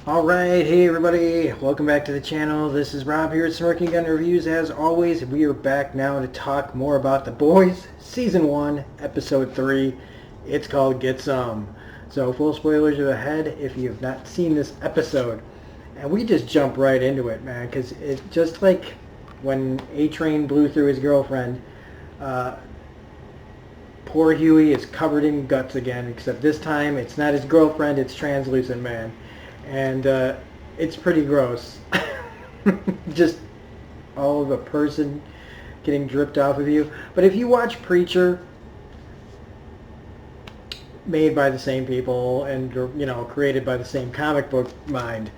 Alright, hey everybody, welcome back to the channel. This is Rob here at Smirking Gun Reviews. As always, we are back now to talk more about The Boys, Season 1, Episode 3. It's called Get Some. So, full spoilers are ahead if you have not seen this episode. And we just jump right into it, man, because it's just like when A-Train blew through his girlfriend, poor Huey is covered in guts again, except this time it's not his girlfriend, it's Translucent Man. And it's pretty gross. Just all of a person getting dripped off of you. But if you watch Preacher, made by the same people and, you know, created by the same comic book mind,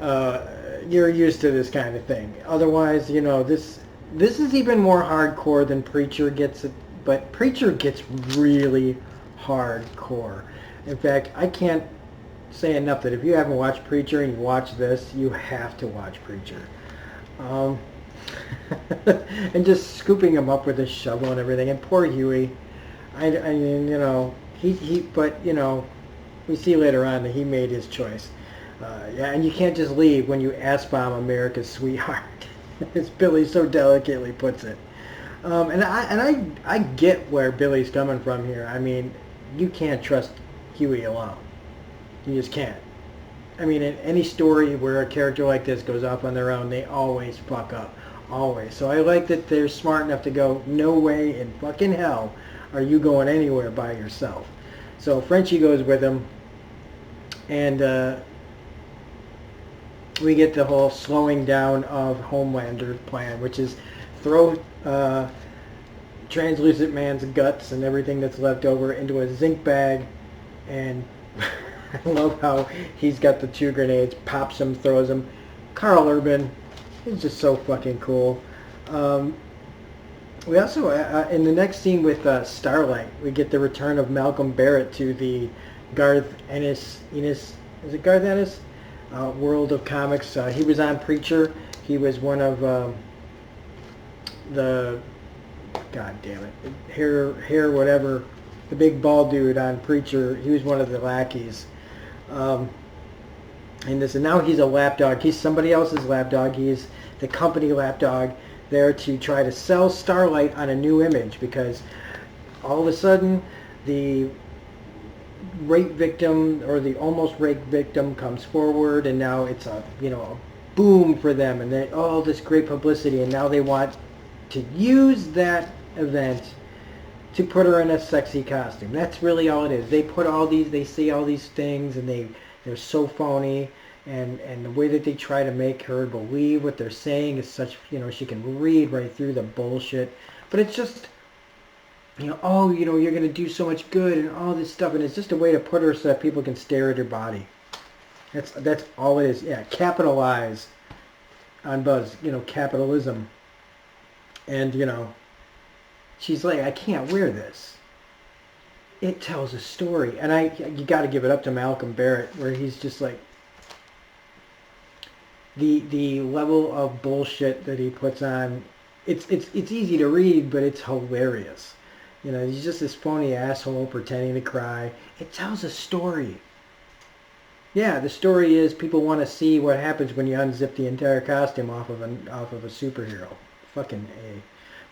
you're used to this kind of thing. Otherwise, you know, this is even more hardcore than Preacher gets it. But Preacher gets really hardcore. In fact, I can't say enough that if you haven't watched Preacher and you watch this, you have to watch Preacher. And just scooping him up with a shovel and everything. And poor Huey, I mean, you know, but you know, we see later on that he made his choice. Yeah, and you can't just leave when you ass-bomb America's sweetheart, as Billy so delicately puts it. And I get where Billy's coming from here. I mean, you can't trust Huey alone. You just can't. I mean, in any story where a character like this goes off on their own, they always fuck up. Always. So I like that they're smart enough to go, no way in fucking hell are you going anywhere by yourself. So Frenchie goes with him, and we get the whole slowing down of Homelander plan, which is throw Translucent Man's guts and everything that's left over into a zinc bag, and I love how he's got the 2 grenades, pops them, throws them. Carl Urban is just so fucking cool. We also, in the next scene with Starlight, we get the return of Malcolm Barrett to the Garth Ennis, is it Garth Ennis? World of comics. He was on Preacher. He was one of the, god damn it, hair whatever, the big bald dude on Preacher. He was one of the lackeys. And now he's a lapdog. He's somebody else's lapdog. He's the company lapdog there to try to sell Starlight on a new image, because all of a sudden the rape victim or the almost rape victim comes forward, and now it's a, you know, a boom for them, and they all this great publicity, and now they want to use that event to put her in a sexy costume. That's really all it is. They put all these, they say all these things, and they're so phony, and the way that they try to make her believe what they're saying is such, you know, she can read right through the bullshit. But it's just, you know, oh, you know, you're going to do so much good and all this stuff, and it's just a way to put her so that people can stare at her body. That's all it is. Yeah, capitalize on buzz, you know, capitalism. And, you know, she's like, I can't wear this. It tells a story. And you got to give it up to Malcolm Barrett, where he's just like, the level of bullshit that he puts on, it's easy to read, but it's hilarious. You know, he's just this phony asshole pretending to cry. It tells a story. Yeah, the story is people want to see what happens when you unzip the entire costume off of a superhero. Fucking A.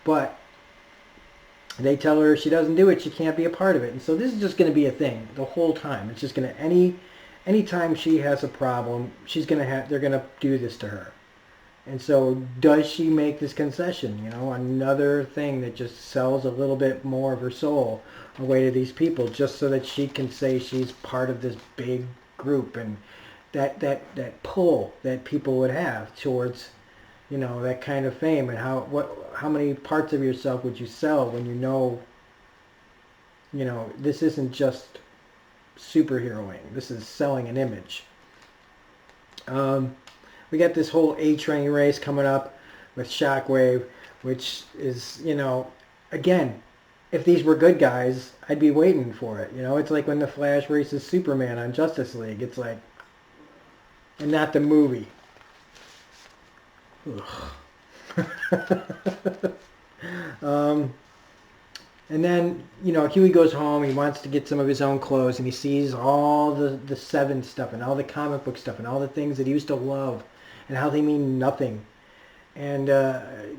But they tell her if she doesn't do it, she can't be a part of it. And so this is just going to be a thing the whole time. It's just going to, anytime she has a problem, they're going to do this to her. And so does she make this concession? You know, another thing that just sells a little bit more of her soul away to these people, just so that she can say she's part of this big group, and that pull that people would have towards, you know, that kind of fame. And how many parts of yourself would you sell when you know, this isn't just superheroing. This is selling an image. We got this whole A-Train race coming up with Shockwave, which is, you know, again, if these were good guys, I'd be waiting for it. You know, it's like when the Flash races Superman on Justice League. It's like, and not the movie. um, and then, you know, Huey goes home. He wants to get some of his own clothes, and he sees all the Seven stuff and all the comic book stuff and all the things that he used to love and how they mean nothing. And,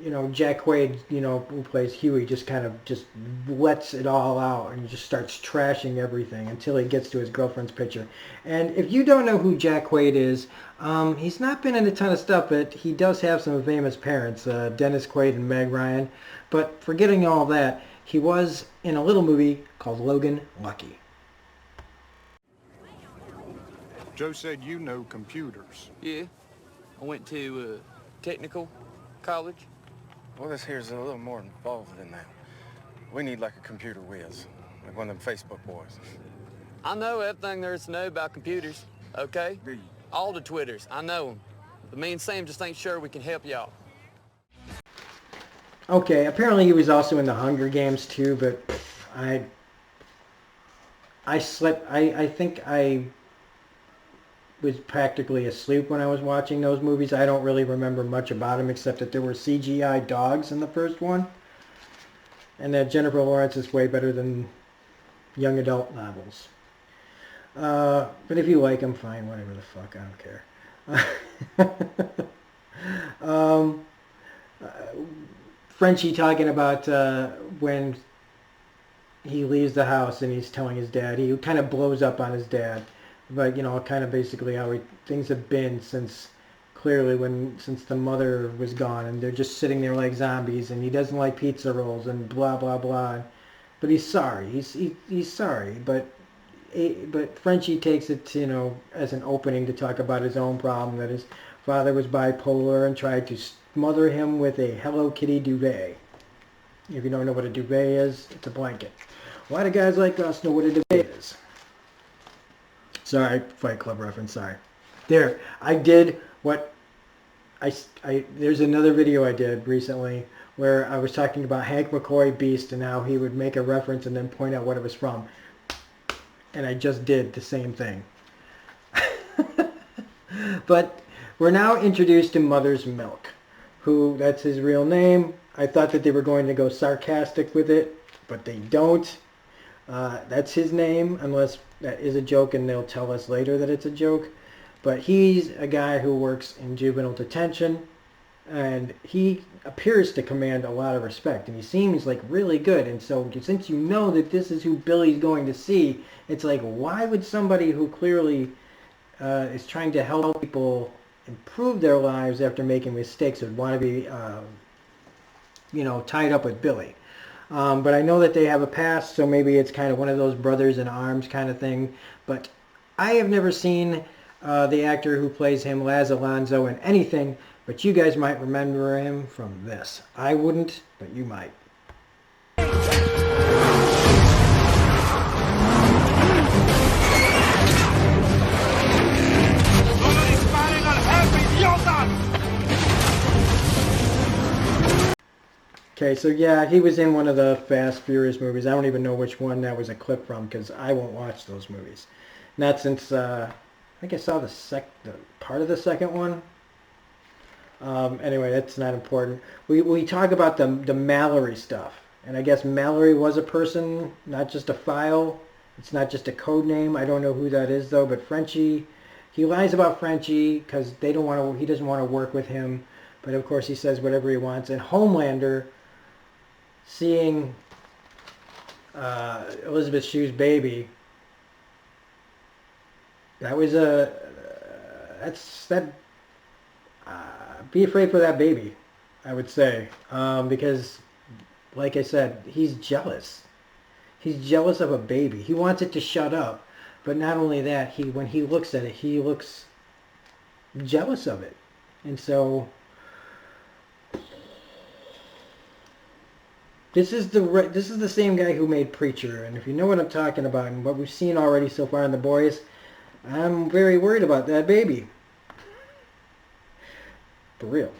you know, Jack Quaid, you know, who plays Huey, just kind of just lets it all out and just starts trashing everything until he gets to his girlfriend's picture. And if you don't know who Jack Quaid is, he's not been in a ton of stuff, but he does have some famous parents, Dennis Quaid and Meg Ryan. But forgetting all that, he was in a little movie called Logan Lucky. Joe said you know computers. Yeah, I went to technical college. Well, this here's a little more involved than that. We need like a computer whiz, like one of them Facebook boys. I know everything there is to know about computers, okay? Do you? All the Twitters, I know them. But me and Sam just ain't sure we can help y'all. Okay, apparently he was also in the Hunger Games too, but I slept. I think I was practically asleep when I was watching those movies. I don't really remember much about them except that there were CGI dogs in the first one, and that Jennifer Lawrence is way better than young adult novels. But if you like them, fine, whatever the fuck, I don't care. Frenchie talking about when he leaves the house and he's telling his dad, he kind of blows up on his dad. But, you know, kind of basically how things have been since the mother was gone, and they're just sitting there like zombies, and he doesn't like pizza rolls and blah blah blah. But he's sorry. He's sorry. But Frenchie takes it to, you know, as an opening to talk about his own problem, that his father was bipolar and tried to smother him with a Hello Kitty duvet. If you don't know what a duvet is, it's a blanket. Why do guys like us know what a duvet is? Sorry, Fight Club reference, sorry. There, I did what there's another video I did recently where I was talking about Hank McCoy Beast and how he would make a reference and then point out what it was from. And I just did the same thing. But we're now introduced to Mother's Milk, who, that's his real name. I thought that they were going to go sarcastic with it, but they don't. That's his name, unless that is a joke and they'll tell us later that it's a joke. But he's a guy who works in juvenile detention, and he appears to command a lot of respect, and he seems like really good. And so since you know that this is who Billy's going to see, it's like, why would somebody who clearly is trying to help people improve their lives after making mistakes would want to be, you know, tied up with Billy? But I know that they have a past, so maybe it's kind of one of those brothers in arms kind of thing. But I have never seen the actor who plays him, Laz Alonso, in anything, but you guys might remember him from this. I wouldn't, but you might. Okay, so yeah, he was in one of the Fast Furious movies. I don't even know which one that was a clip from because I won't watch those movies. Not since I think I saw the part of the second one. Anyway, that's not important. We talk about the Mallory stuff, and I guess Mallory was a person, not just a file. It's not just a code name. I don't know who that is though. But Frenchie, he lies about Frenchie because they don't want to. He doesn't want to work with him. But of course, he says whatever he wants. And Homelander, seeing Elizabeth Shue's baby, that was be afraid for that baby, I would say, because, like I said, he's jealous. He's jealous of a baby. He wants it to shut up, but not only that, when he looks at it, he looks jealous of it, and so. This is the same guy who made Preacher, and if you know what I'm talking about and what we've seen already so far in The Boys, I'm very worried about that baby. For real.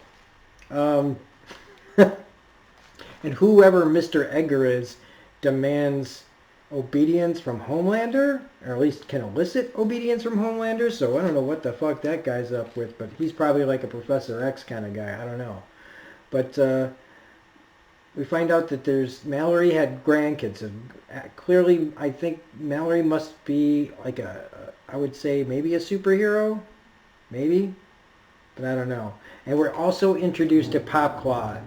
And whoever Mr. Edgar is demands obedience from Homelander, or at least can elicit obedience from Homelander. So I don't know what the fuck that guy's up with, but he's probably like a Professor X kind of guy. I don't know. But we find out that Mallory had grandkids, and clearly I think Mallory must be like I would say maybe a superhero, maybe, but I don't know. And we're also introduced to Popclaw.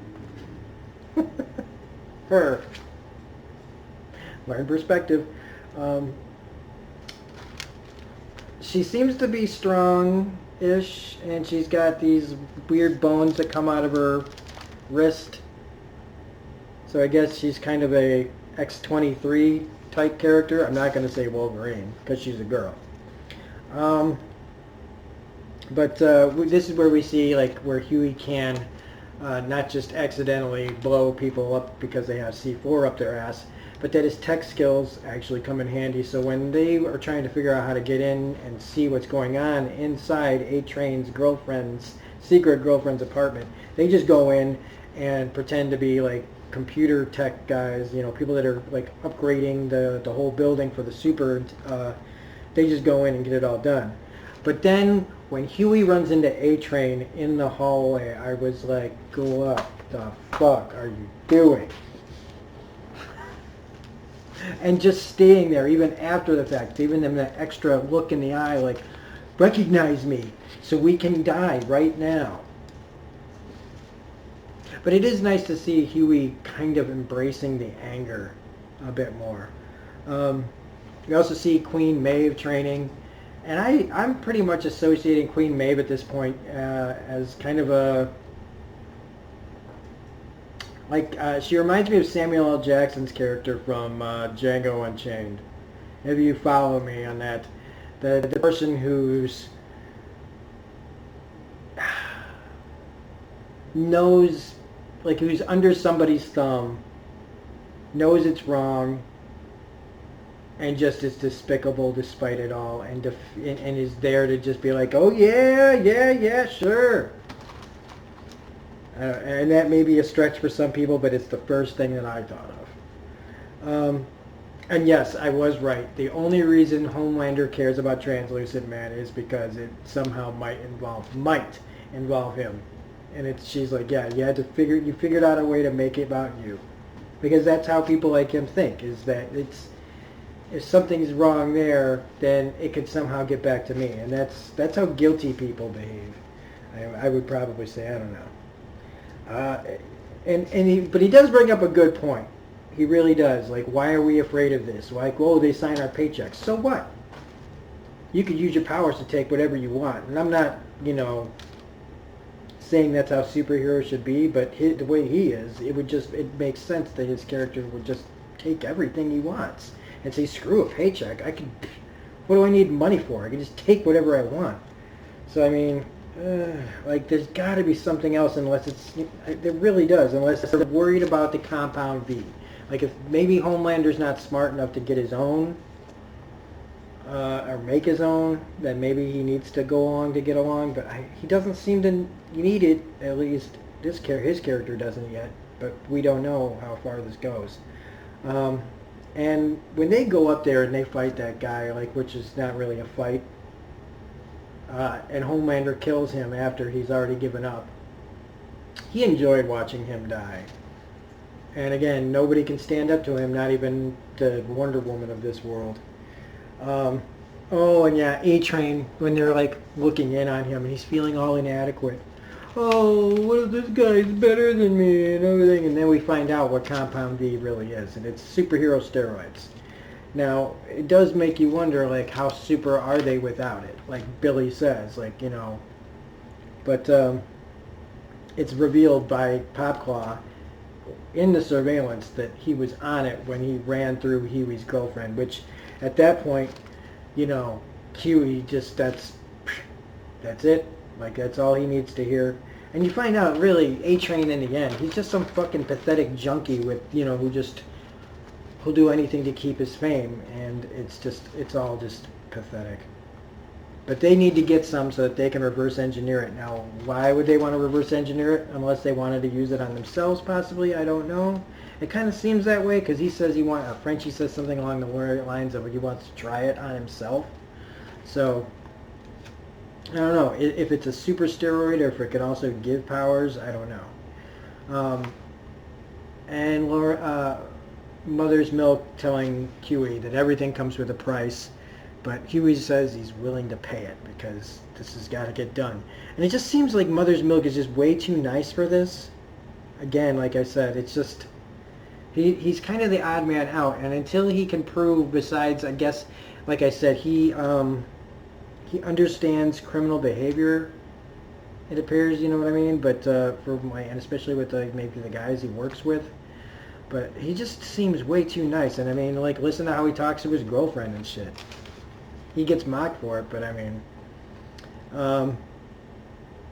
Her. Learn perspective. She seems to be strong-ish, and she's got these weird bones that come out of her wrist. So I guess she's kind of a X-23 type character. I'm not going to say Wolverine, because she's a girl. But this is where we see like where Huey can not just accidentally blow people up because they have C4 up their ass, but that his tech skills actually come in handy. So when they are trying to figure out how to get in and see what's going on inside A-Train's secret girlfriend's apartment, they just go in and pretend to be like computer tech guys, you know, people that are like upgrading the whole building for the super. They just go in and get it all done. But then when Huey runs into A-Train in the hallway, I was like, what the fuck are you doing? And just staying there even after the fact, giving them that extra look in the eye like, recognize me so we can die right now. But it is nice to see Huey kind of embracing the anger a bit more. We also see Queen Maeve training. And I'm pretty much associating Queen Maeve at this point as kind of a... she reminds me of Samuel L. Jackson's character from Django Unchained. Maybe you follow me on that. The person who's... knows... like who's under somebody's thumb, knows it's wrong, and just is despicable despite it all, and is there to just be like, oh yeah, sure. And that may be a stretch for some people, but it's the first thing that I thought of. And yes, I was right. The only reason Homelander cares about Translucent Man is because it somehow might involve him. And she's like, yeah, you figured out a way to make it about you. Because that's how people like him think, is that if something's wrong there, then it could somehow get back to me. And that's how guilty people behave. I would probably say, I don't know. But he does bring up a good point. He really does. Like, why are we afraid of this? Like, oh, they sign our paychecks. So what? You could use your powers to take whatever you want. And I'm not, saying that's how superheroes should be, but the way he is, it makes sense that his character would just take everything he wants and say, screw a paycheck. What do I need money for? I can just take whatever I want. So, I mean, there's got to be something else it really does, unless they're worried about the compound V. Like, if maybe Homelander's not smart enough to get his own, or make his own, then maybe he needs to go along to get along, but he doesn't seem to need it, at least his character doesn't yet, but we don't know how far this goes. And when they go up there and they fight that guy, which is not really a fight, and Homelander kills him after he's already given up, he enjoyed watching him die. And again, nobody can stand up to him, not even the Wonder Woman of this world. And yeah, A-Train, when they're looking in on him and he's feeling all inadequate. Oh, what if this guy's better than me and everything? And then we find out what Compound V really is, and it's superhero steroids. Now, it does make you wonder, how super are they without it? Like Billy says, But it's revealed by Popclaw in the surveillance that he was on it when he ran through Huey's girlfriend, which at that point, Huey just, that's it. That's all he needs to hear. And you find out, really, A-Train in the end, he's just some fucking pathetic junkie with, who'll do anything to keep his fame. And it's all just pathetic. But they need to get some so that they can reverse engineer it. Now, why would they want to reverse engineer it? Unless they wanted to use it on themselves, possibly. I don't know. It kind of seems that way because he says Frenchie says something along the lines of he wants to try it on himself. So, I don't know. If it's a super steroid or if it could also give powers, I don't know. And Mother's Milk telling Huey that everything comes with a price. But Huey says he's willing to pay it because this has got to get done. And it just seems like Mother's Milk is just way too nice for this. Again, like I said, it's just... He's kind of the odd man out. And until he can prove, besides, I guess, like I said, he understands criminal behavior, it appears, you know what I mean? But and especially with maybe the guys he works with. But he just seems way too nice. And I mean, like, listen to how he talks to his girlfriend and shit. He gets mocked for it, but I mean,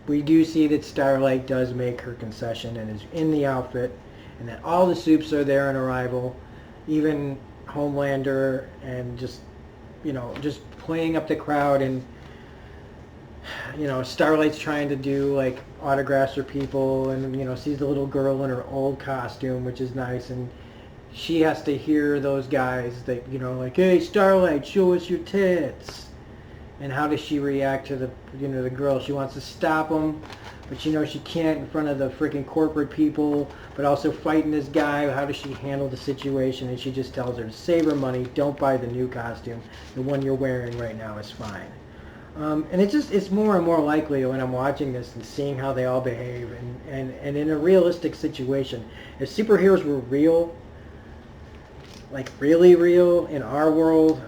we do see that Starlight does make her concession and is in the outfit, and that all the Supes are there on arrival, even Homelander, and just playing up the crowd. And Starlight's trying to do like autographs for people, and sees the little girl in her old costume, which is nice, and she has to hear those guys that, like, hey, Starlight, show us your tits. And how does she react to the girl? She wants to stop them, but she can't in front of the freaking corporate people, but also fighting this guy. How does she handle the situation? And she just tells her to save her money, don't buy the new costume. The one you're wearing right now is fine. And it's more and more likely when I'm watching this and seeing how they all behave. And in a realistic situation, if superheroes were real, like really real in our world,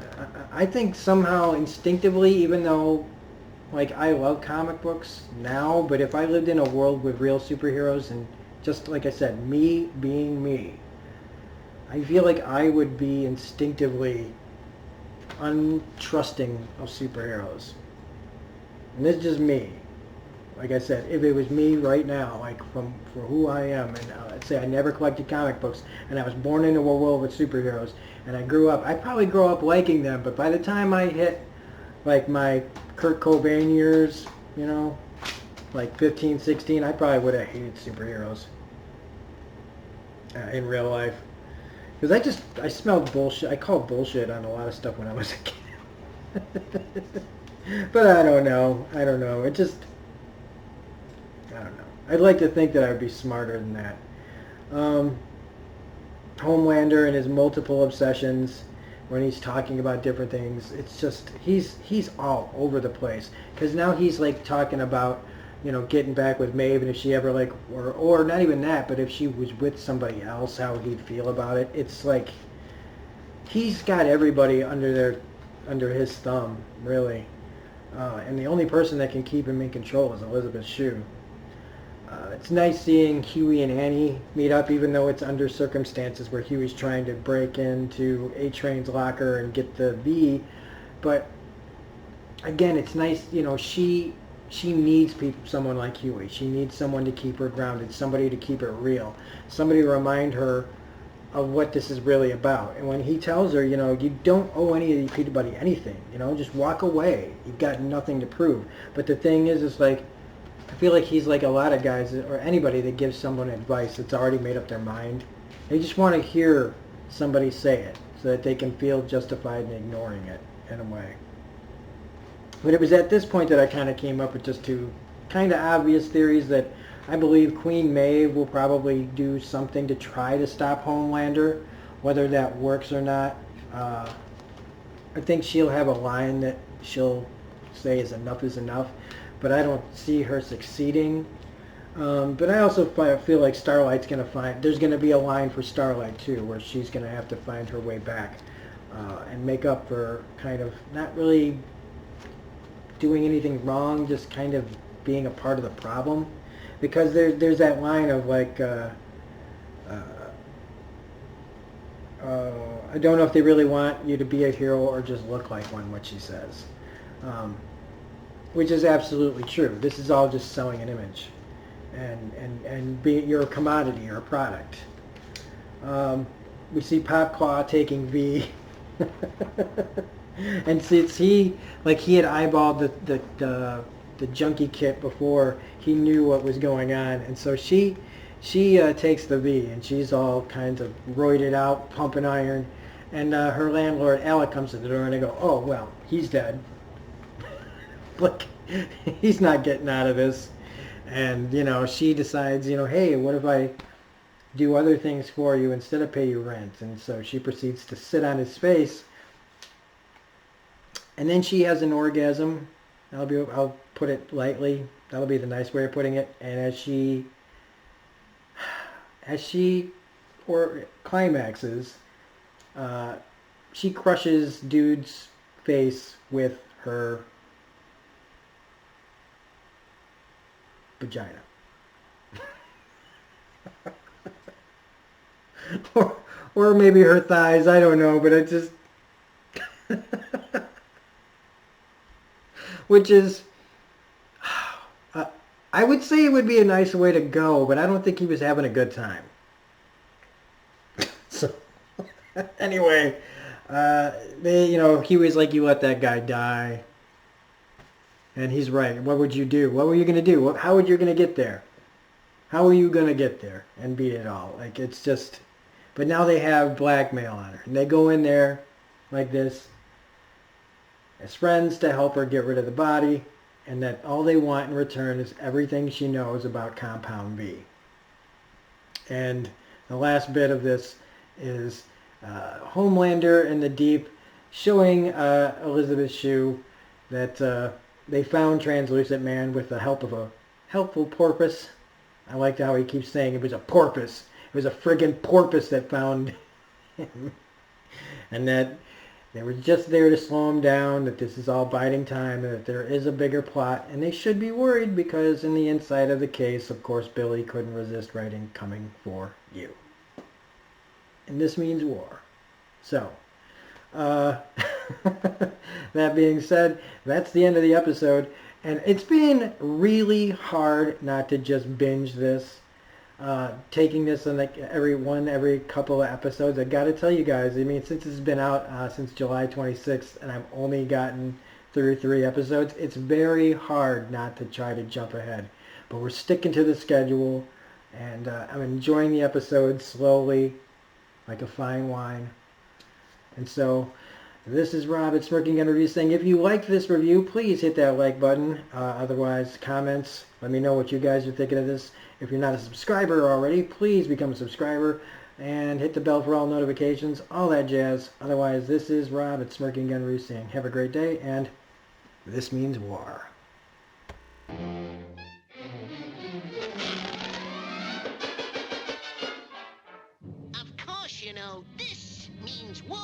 I think somehow instinctively, even though like I love comic books now, but if I lived in a world with real superheroes and just like I said, me being me, I feel like I would be instinctively untrusting of superheroes. And this is just me. Like I said, if it was me right now, like for who I am, and let's say I never collected comic books, and I was born into a world with superheroes, and I grew up, I'd probably grow up liking them, but by the time I hit like my Kurt Cobain years, like 15, 16, I probably would have hated superheroes in real life. Because I smelled bullshit. I called bullshit on a lot of stuff when I was a kid. But I don't know. It just... I don't know. I'd like to think that I would be smarter than that. Homelander and his multiple obsessions when he's talking about different things, it's just, he's all over the place. Because now he's like talking about, getting back with Maeve, and if she ever like, or not even that, but if she was with somebody else, how he'd feel about it. It's like, he's got everybody under his thumb, really. And the only person that can keep him in control is Elizabeth Shue. It's nice seeing Huey and Annie meet up, even though it's under circumstances where Huey's trying to break into A-Train's locker and get the V. But again, it's nice, she needs someone like Huey. She needs someone to keep her grounded, somebody to keep it real, somebody to remind her of what this is really about. And when he tells her, you don't owe anybody anything, just walk away. You've got nothing to prove. But the thing is like, I feel like he's like a lot of guys, or anybody that gives someone advice that's already made up their mind. They just want to hear somebody say it so that they can feel justified in ignoring it in a way. But it was at this point that I kind of came up with just two kind of obvious theories that I believe Queen Maeve will probably do something to try to stop Homelander. Whether that works or not, I think she'll have a line that she'll say is enough. But I don't see her succeeding. But I also feel like Starlight's going to there's going to be a line for Starlight too, where she's going to have to find her way back and make up for kind of not really doing anything wrong, just kind of being a part of the problem. Because there's that line of like, I don't know if they really want you to be a hero or just look like one, what she says. Which is absolutely true. This is all just selling an image. And you're a commodity, you're a product. We see Popclaw taking V. And since he had eyeballed the junkie kit before, he knew what was going on, and so she takes the V, and she's all kinds of roided out, pumping iron, and her landlord Alec comes to the door, and they go, "Oh well, he's dead. Look, he's not getting out of this." And she decides, hey, what if I do other things for you instead of pay you rent? And so she proceeds to sit on his face. And then she has an orgasm. I'll put it lightly. That'll be the nice way of putting it. And as she climaxes, she crushes dude's face with her vagina. or maybe her thighs. I don't know, but it just which is, I would say it would be a nice way to go, but I don't think he was having a good time. So, anyway, he was like, "You let that guy die," and he's right. What would you do? What were you gonna do? How were you gonna get there? How are you gonna get there and beat it all? Like, it's just. But now they have blackmail on her, and they go in there like this as friends to help her get rid of the body, and that all they want in return is everything she knows about Compound V. And the last bit of this is Homelander in the Deep showing Elizabeth Shue that they found Translucent Man with the help of a helpful porpoise. I liked how he keeps saying it was a porpoise. It was a friggin' porpoise that found him. And that they were just there to slow him down, that this is all biding time, and that there is a bigger plot. And they should be worried because in the inside of the case, of course, Billy couldn't resist writing "coming for you." And this means war. So, that being said, that's the end of the episode. And it's been really hard not to just binge this. Taking this in like every couple of episodes. I got to tell you guys, I mean, since it's been out since July 26th and I've only gotten through 3 episodes, it's very hard not to try to jump ahead. But we're sticking to the schedule, and I'm enjoying the episodes slowly, like a fine wine. And so, this is Rob at Smirking Gun Review saying, if you like this review, please hit that like button. Otherwise, comments, let me know what you guys are thinking of this. If you're not a subscriber already, please become a subscriber and hit the bell for all notifications, all that jazz. Otherwise, this is Rob at Smirking Gun Review saying, have a great day, and this means war. Of course, this means war.